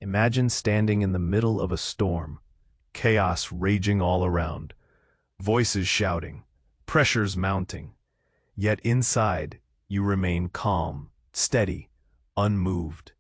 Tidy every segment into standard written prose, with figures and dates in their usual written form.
Imagine standing in the middle of a storm, chaos raging all around, voices shouting, pressures mounting. Yet inside, you remain calm, steady, unmoved.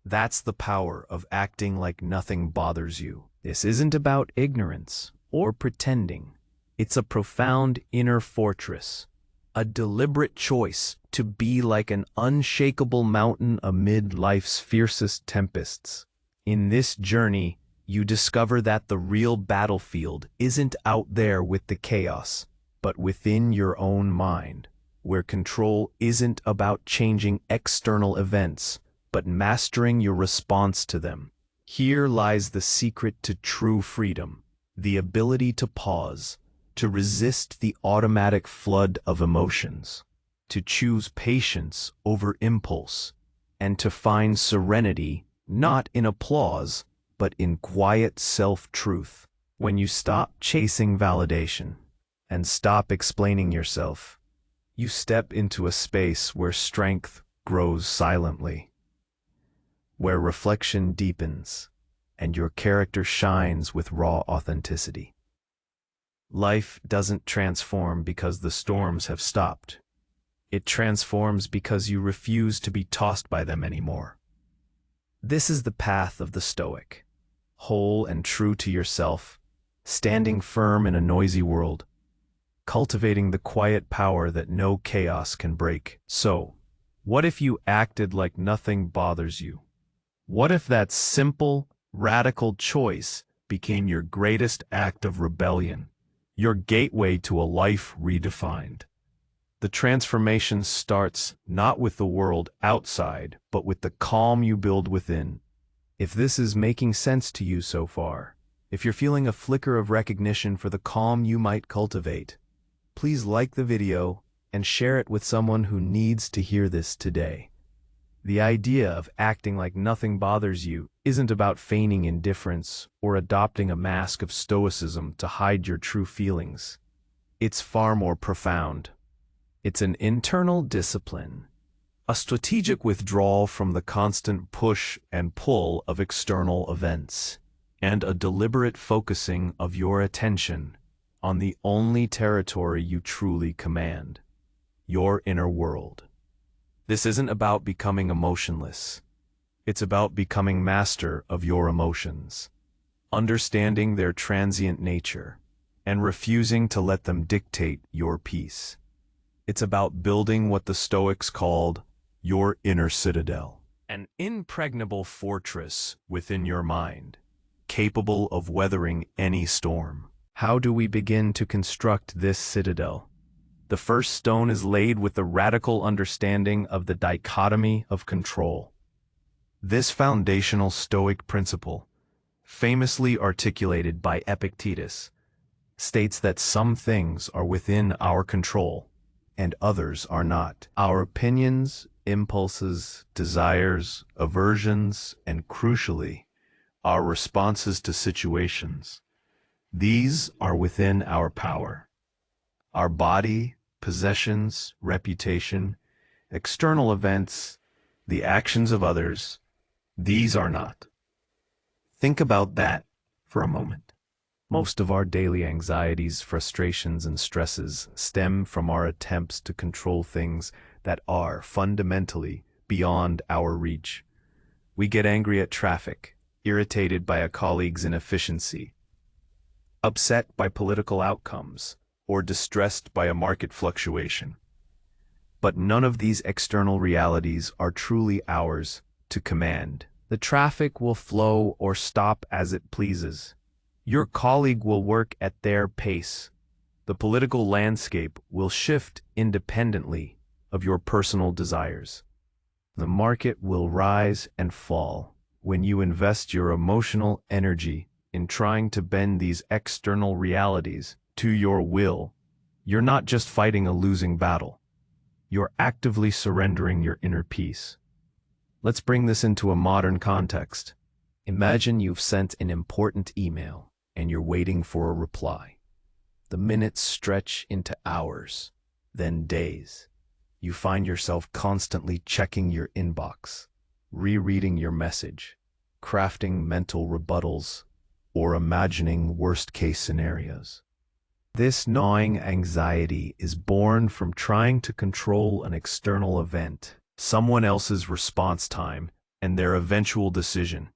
That's the power of acting like nothing bothers you. This isn't about ignorance or pretending. It's a profound inner fortress, a deliberate choice to be like an unshakable mountain amid life's fiercest tempests. In this journey, you discover that the real battlefield isn't out there with the chaos, but within your own mind, where control isn't about changing external events, but mastering your response to them. Here lies the secret to true freedom, the ability to pause, to resist the automatic flood of emotions, to choose patience over impulse, and to find serenity not in applause, but in quiet self-truth. When you stop chasing validation and stop explaining yourself, you step into a space where strength grows silently, where reflection deepens, and your character shines with raw authenticity. Life doesn't transform because the storms have stopped. It transforms because you refuse to be tossed by them anymore. This is the path of the Stoic, whole and true to yourself, standing firm in a noisy world, cultivating the quiet power that no chaos can break. So, what if you acted like nothing bothers you? What if that simple, radical choice became your greatest act of rebellion, your gateway to a life redefined? The transformation starts not with the world outside, but with the calm you build within. If this is making sense to you so far, if you're feeling a flicker of recognition for the calm you might cultivate, please like the video and share it with someone who needs to hear this today. The idea of acting like nothing bothers you isn't about feigning indifference or adopting a mask of stoicism to hide your true feelings. It's far more profound. It's an internal discipline, a strategic withdrawal from the constant push and pull of external events, and a deliberate focusing of your attention on the only territory you truly command, your inner world. This isn't about becoming emotionless. It's about becoming master of your emotions, understanding their transient nature, and refusing to let them dictate your peace. It's about building what the Stoics called your inner citadel, an impregnable fortress within your mind, capable of weathering any storm. How do we begin to construct this citadel? The first stone is laid with the radical understanding of the dichotomy of control. This foundational Stoic principle, famously articulated by Epictetus, states that some things are within our control and others are not. Our opinions, impulses, desires, aversions, and crucially, our responses to situations. These are within our power. Our body, possessions, reputation, external events, the actions of others, these are not. Think about that for a moment. Most of our daily anxieties, frustrations, and stresses stem from our attempts to control things that are fundamentally beyond our reach. We get angry at traffic, irritated by a colleague's inefficiency, upset by political outcomes, or distressed by a market fluctuation. But none of these external realities are truly ours to command. The traffic will flow or stop as it pleases. Your colleague will work at their pace. The political landscape will shift independently of your personal desires. The market will rise and fall when you invest your emotional energy in trying to bend these external realities to your will. You're not just fighting a losing battle. You're actively surrendering your inner peace. Let's bring this into a modern context. Imagine you've sent an important email and you're waiting for a reply. The minutes stretch into hours, then days. You find yourself constantly checking your inbox, rereading your message, crafting mental rebuttals, or imagining worst-case scenarios. This gnawing anxiety is born from trying to control an external event, someone else's response time, and their eventual decision.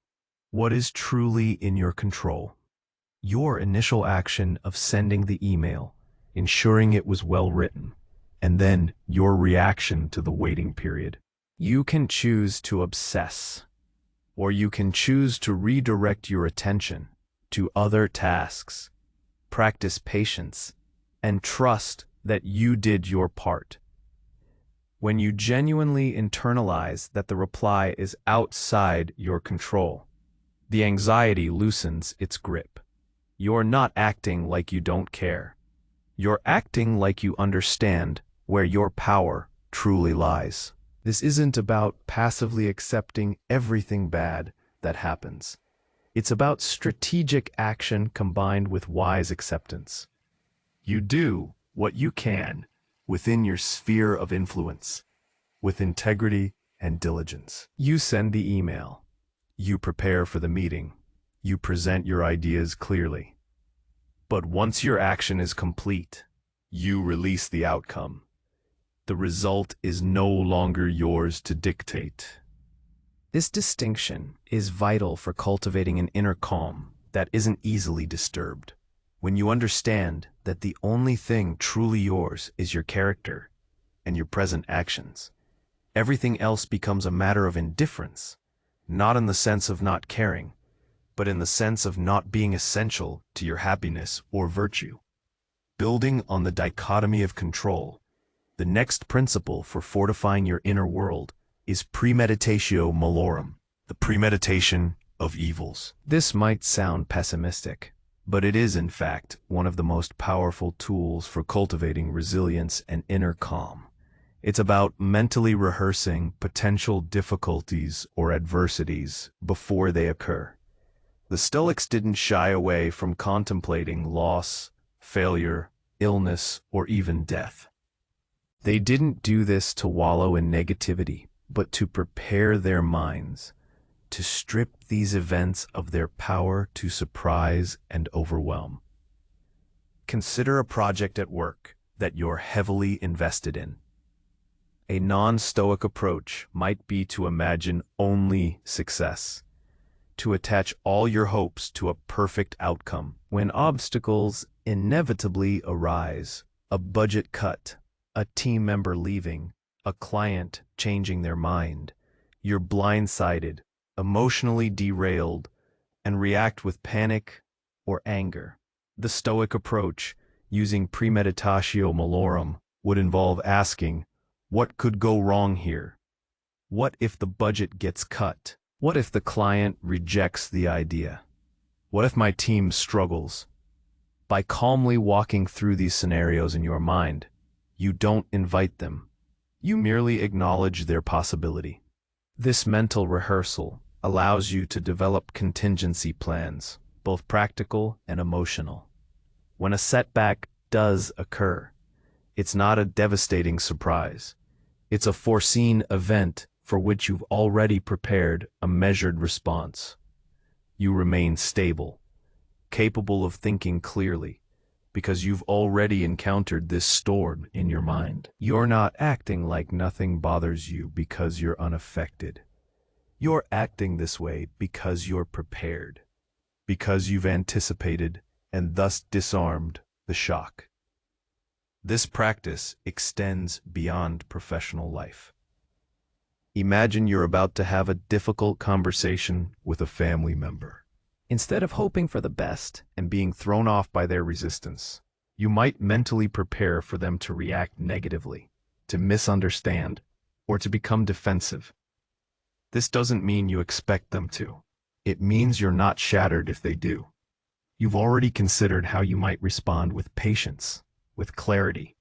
What is truly in your control? Your initial action of sending the email, ensuring it was well written, and then your reaction to the waiting period. You can choose to obsess, or you can choose to redirect your attention to other tasks. Practice patience and trust that you did your part. When you genuinely internalize that the reply is outside your control, the anxiety loosens its grip. You're not acting like you don't care. You're acting like you understand where your power truly lies. This isn't about passively accepting everything bad that happens. It's about strategic action combined with wise acceptance. You do what you can within your sphere of influence, with integrity and diligence. You send the email. You prepare for the meeting. You present your ideas clearly. But once your action is complete, you release the outcome. The result is no longer yours to dictate. This distinction is vital for cultivating an inner calm that isn't easily disturbed. When you understand that the only thing truly yours is your character and your present actions, everything else becomes a matter of indifference, not in the sense of not caring, but in the sense of not being essential to your happiness or virtue. Building on the dichotomy of control, the next principle for fortifying your inner world is Premeditatio Malorum, the premeditation of evils. This might sound pessimistic, but it is in fact one of the most powerful tools for cultivating resilience and inner calm. It's about mentally rehearsing potential difficulties or adversities before they occur. The Stoics didn't shy away from contemplating loss, failure, illness, or even death. They didn't do this to wallow in negativity, but to prepare their minds, to strip these events of their power to surprise and overwhelm. Consider a project at work that you're heavily invested in. A non-Stoic approach might be to imagine only success, to attach all your hopes to a perfect outcome. When obstacles inevitably arise, a budget cut, a team member leaving, a client changing their mind, you're blindsided, emotionally derailed, and react with panic or anger. The Stoic approach, using Premeditatio Malorum, would involve asking, what could go wrong here? What if the budget gets cut? What if the client rejects the idea? What if my team struggles? By calmly walking through these scenarios in your mind, you don't invite them. You merely acknowledge their possibility. This mental rehearsal allows you to develop contingency plans, both practical and emotional. When a setback does occur, it's not a devastating surprise. It's a foreseen event for which you've already prepared a measured response. You remain stable, capable of thinking clearly, because you've already encountered this storm in your mind. You're not acting like nothing bothers you because you're unaffected. You're acting this way because you're prepared, because you've anticipated and thus disarmed the shock. This practice extends beyond professional life. Imagine you're about to have a difficult conversation with a family member. Instead of hoping for the best and being thrown off by their resistance, you might mentally prepare for them to react negatively, to misunderstand, or to become defensive. This doesn't mean you expect them to. It means you're not shattered if they do. You've already considered how you might respond with patience, with clarity,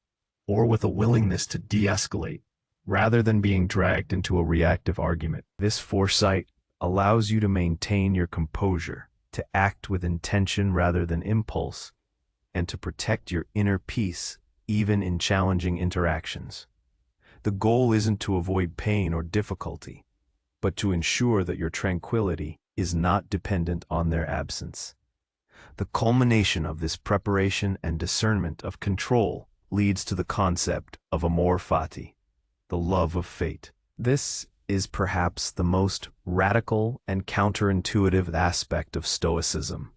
or with a willingness to de-escalate, rather than being dragged into a reactive argument. This foresight allows you to maintain your composure, to act with intention rather than impulse, and to protect your inner peace even in challenging interactions. The goal isn't to avoid pain or difficulty, but to ensure that your tranquility is not dependent on their absence. The culmination of this preparation and discernment of control leads to the concept of Amor Fati, the love of fate. This is perhaps the most radical and counterintuitive aspect of Stoicism,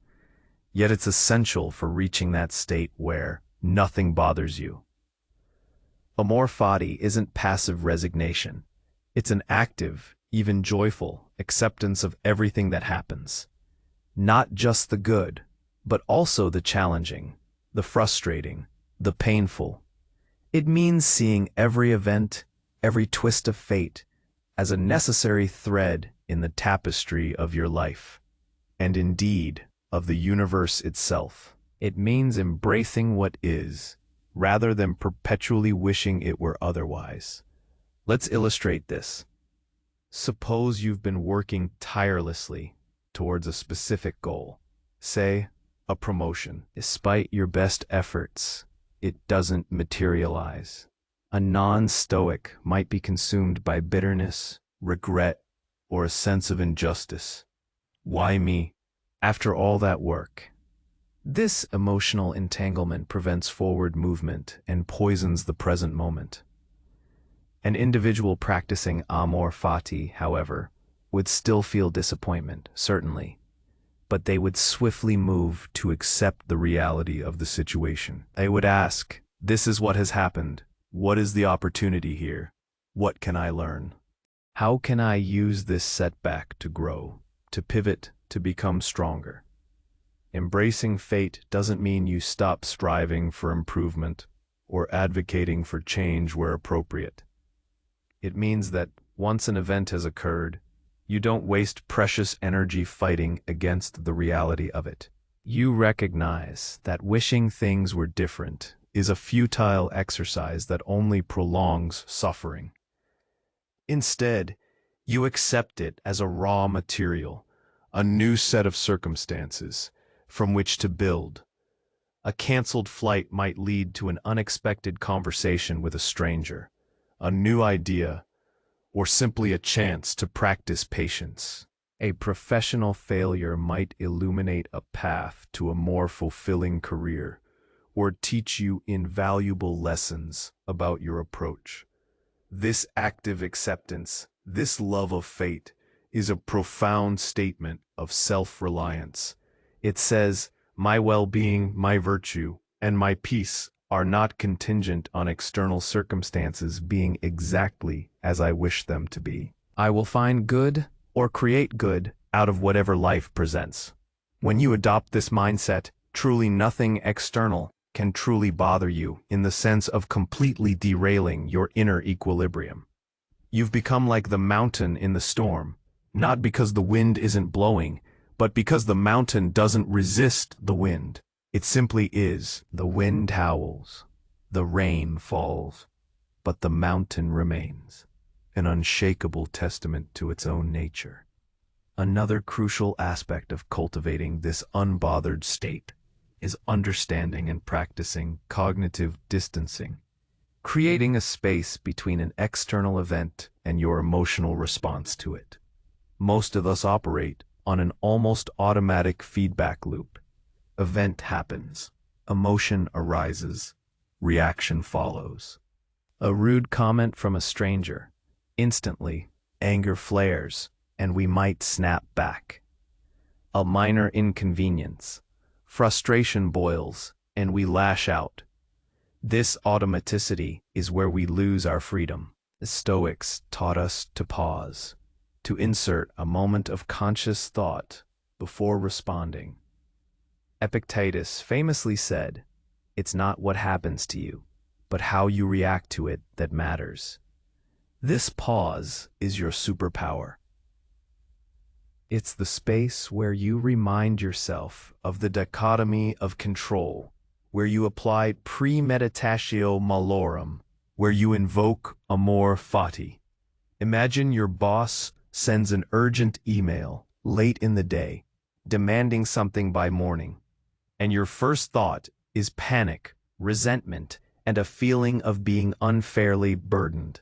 yet it's essential for reaching that state where nothing bothers you. Amor Fati isn't passive resignation. It's an active, even joyful, acceptance of everything that happens. Not just the good, but also the challenging, the frustrating, the painful. It means seeing every event, every twist of fate, as a necessary thread in the tapestry of your life, and indeed, of the universe itself. It means embracing what is, rather than perpetually wishing it were otherwise. Let's illustrate this. Suppose you've been working tirelessly towards a specific goal, say, a promotion. Despite your best efforts, it doesn't materialize. A non-Stoic might be consumed by bitterness, regret, or a sense of injustice. Why me? After all that work? This emotional entanglement prevents forward movement and poisons the present moment. An individual practicing Amor Fati, however, would still feel disappointment, certainly, but they would swiftly move to accept the reality of the situation. They would ask, "This is what has happened. What is the opportunity here? What can I learn? How can I use this setback to grow, to pivot, to become stronger?" Embracing fate doesn't mean you stop striving for improvement or advocating for change where appropriate. It means that once an event has occurred, you don't waste precious energy fighting against the reality of it. You recognize that wishing things were different is a futile exercise that only prolongs suffering. Instead, you accept it as a raw material, a new set of circumstances from which to build. A canceled flight might lead to an unexpected conversation with a stranger, a new idea, or simply a chance to practice patience. A professional failure might illuminate a path to a more fulfilling career, or teach you invaluable lessons about your approach. This active acceptance, this love of fate, is a profound statement of self-reliance. It says, my well-being, my virtue, and my peace are not contingent on external circumstances being exactly as I wish them to be. I will find good or create good out of whatever life presents. When you adopt this mindset, truly nothing external can truly bother you in the sense of completely derailing your inner equilibrium. You've become like the mountain in the storm, not because the wind isn't blowing, but because the mountain doesn't resist the wind. It simply is. The wind howls, the rain falls, but the mountain remains, an unshakable testament to its own nature. Another crucial aspect of cultivating this unbothered state is understanding and practicing cognitive distancing, creating a space between an external event and your emotional response to it. Most of us operate on an almost automatic feedback loop. Event happens, emotion arises, reaction follows. A rude comment from a stranger, instantly, anger flares, and we might snap back. A minor inconvenience, frustration boils, and we lash out. This automaticity is where we lose our freedom. The Stoics taught us to pause, to insert a moment of conscious thought before responding. Epictetus famously said, "It's not what happens to you, but how you react to it that matters." This pause is your superpower. It's the space where you remind yourself of the dichotomy of control, where you apply Premeditatio Malorum, where you invoke Amor Fati. Imagine your boss sends an urgent email late in the day, demanding something by morning, and your first thought is panic, resentment, and a feeling of being unfairly burdened.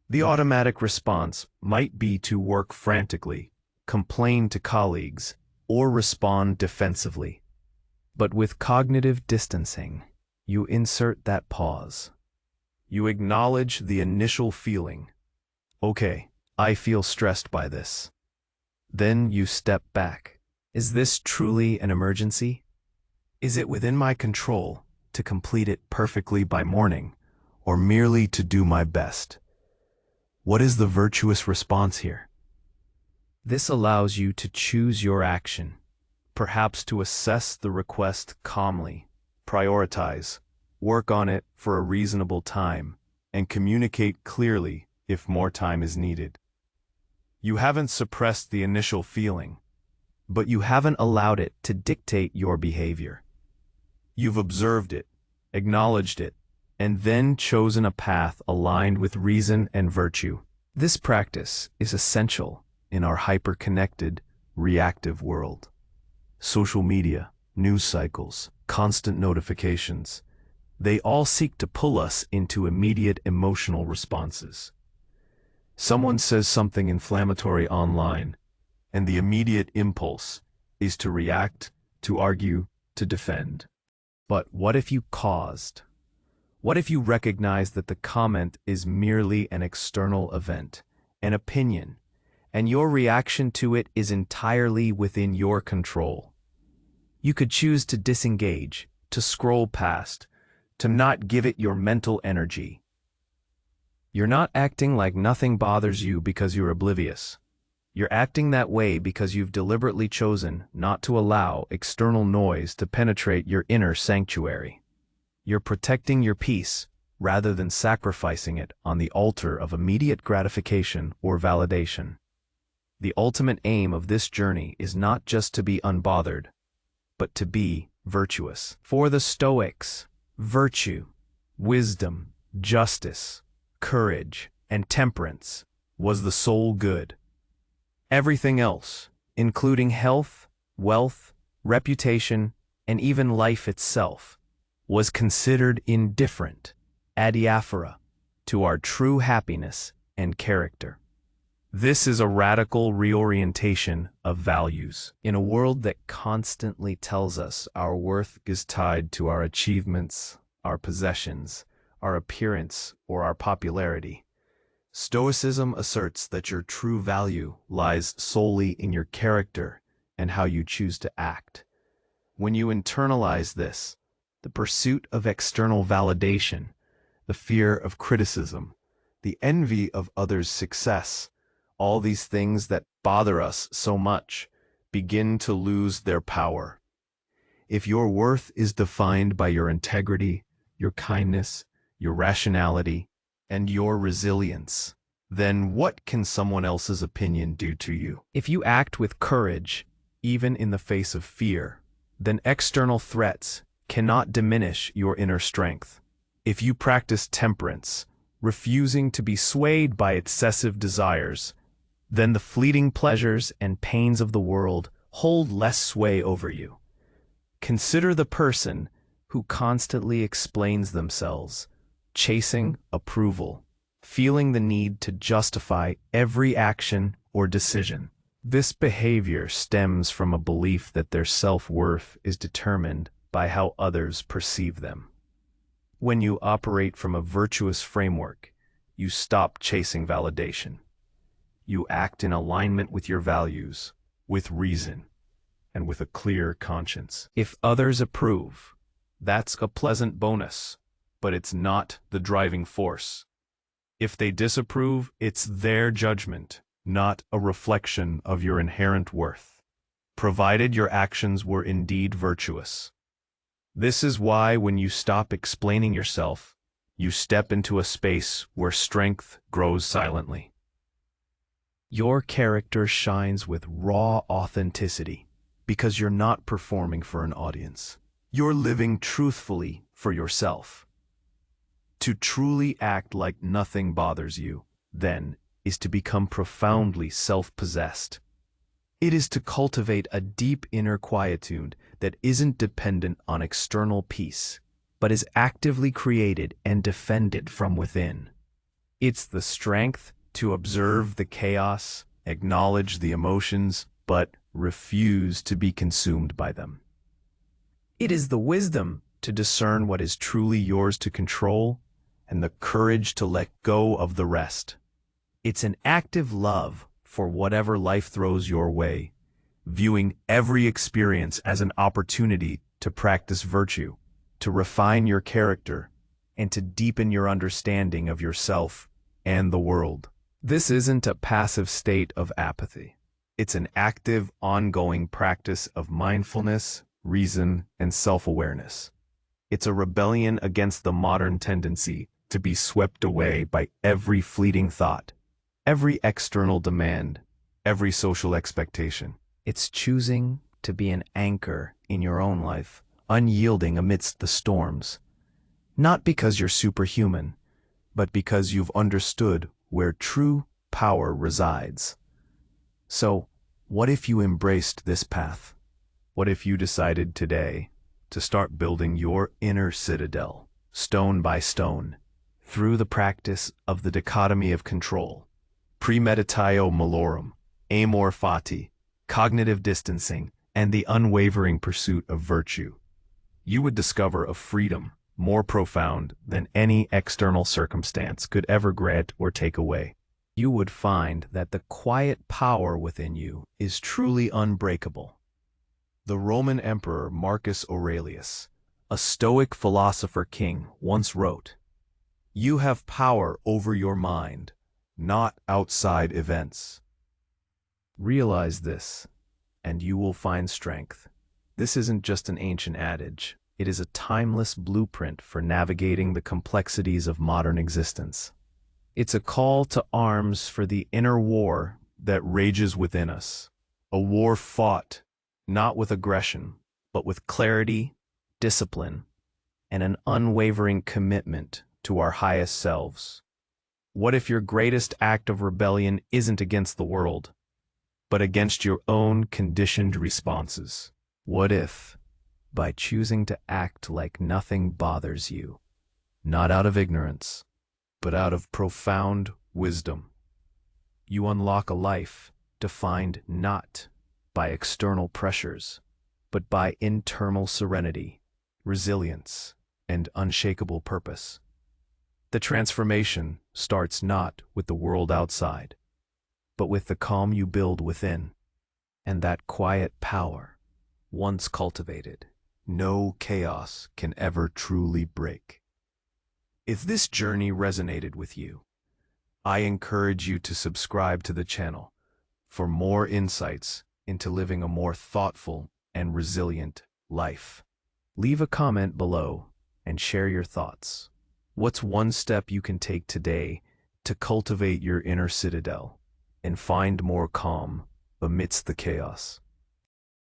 The automatic response might be to work frantically, complain to colleagues, or respond defensively. But with cognitive distancing, you insert that pause. You acknowledge the initial feeling. Okay, I feel stressed by this. Then you step back. Is this truly an emergency? Is it within my control to complete it perfectly by morning, or merely to do my best? What is the virtuous response here? This allows you to choose your action, perhaps to assess the request calmly, prioritize, work on it for a reasonable time, and communicate clearly if more time is needed. You haven't suppressed the initial feeling, but you haven't allowed it to dictate your behavior. You've observed it, acknowledged it, and then chosen a path aligned with reason and virtue. This practice is essential in our hyper-connected, reactive world. Social media, news cycles, constant notifications, they all seek to pull us into immediate emotional responses. Someone says something inflammatory online, and the immediate impulse is to react, to argue, to defend. But what if you paused? What if you recognize that the comment is merely an external event, an opinion, and your reaction to it is entirely within your control? You could choose to disengage, to scroll past, to not give it your mental energy. You're not acting like nothing bothers you because you're oblivious. You're acting that way because you've deliberately chosen not to allow external noise to penetrate your inner sanctuary. You're protecting your peace rather than sacrificing it on the altar of immediate gratification or validation. The ultimate aim of this journey is not just to be unbothered, but to be virtuous. For the Stoics, virtue, wisdom, justice, courage, and temperance was the sole good. Everything else, including health, wealth, reputation, and even life itself, was considered indifferent, adiaphora, to our true happiness and character. This is a radical reorientation of values. In a world that constantly tells us our worth is tied to our achievements, our possessions, our appearance, or our popularity, Stoicism asserts that your true value lies solely in your character and how you choose to act. When you internalize this, the pursuit of external validation, the fear of criticism, the envy of others' success, all these things that bother us so much, begin to lose their power. If your worth is defined by your integrity, your kindness, your rationality, and your resilience, then what can someone else's opinion do to you? If you act with courage, even in the face of fear, then external threats cannot diminish your inner strength. If you practice temperance, refusing to be swayed by excessive desires, then the fleeting pleasures and pains of the world hold less sway over you. Consider the person who constantly explains themselves, chasing approval, feeling the need to justify every action or decision. This behavior stems from a belief that their self-worth is determined by how others perceive them. When you operate from a virtuous framework, you stop chasing validation. You act in alignment with your values, with reason, and with a clear conscience. If others approve, that's a pleasant bonus, but it's not the driving force. If they disapprove, it's their judgment, not a reflection of your inherent worth, provided your actions were indeed virtuous. This is why when you stop explaining yourself, you step into a space where strength grows silently. Your character shines with raw authenticity because you're not performing for an audience. You're living truthfully for yourself. To truly act like nothing bothers you, then, is to become profoundly self-possessed. It is to cultivate a deep inner quietude that isn't dependent on external peace, but is actively created and defended from within. It's the strength to observe the chaos, Acknowledge the emotions, but refuse to be consumed by them. It is the wisdom to discern what is truly yours to control and the courage to let go of the rest. It's an active love for whatever life throws your way, viewing every experience as an opportunity to practice virtue, to refine your character, and to deepen your understanding of yourself and the world. This isn't a passive state of apathy. It's an active, ongoing practice of mindfulness, reason, and self-awareness. It's a rebellion against the modern tendency to be swept away by every fleeting thought, every external demand, every social expectation. It's choosing to be an anchor in your own life, unyielding amidst the storms. Not because you're superhuman, but because you've understood where true power resides. So, what if you embraced this path? What if you decided today to start building your inner citadel, stone by stone, through the practice of the Dichotomy of Control, Premeditatio Malorum, Amor Fati, cognitive distancing, and the unwavering pursuit of virtue? You would discover a freedom more profound than any external circumstance could ever grant or take away. You would find that the quiet power within you is truly unbreakable. The Roman Emperor Marcus Aurelius, a Stoic philosopher king, once wrote, "You have power over your mind, not outside events." Realize this, and you will find strength. This isn't just an ancient adage. It is a timeless blueprint for navigating the complexities of modern existence. It's a call to arms for the inner war that rages within us. A war fought not with aggression, but with clarity, discipline, and an unwavering commitment to our highest selves. What if your greatest act of rebellion isn't against the world, but against your own conditioned responses? What if, by choosing to act like nothing bothers you, not out of ignorance, but out of profound wisdom, you unlock a life defined not by external pressures, but by internal serenity, resilience, and unshakable purpose? The transformation starts not with the world outside, but with the calm you build within, and that quiet power, once cultivated, no chaos can ever truly break. If this journey resonated with you, I encourage you to subscribe to the channel for more insights into living a more thoughtful and resilient life. Leave a comment below and share your thoughts. What's one step you can take today to cultivate your inner citadel and find more calm amidst the chaos?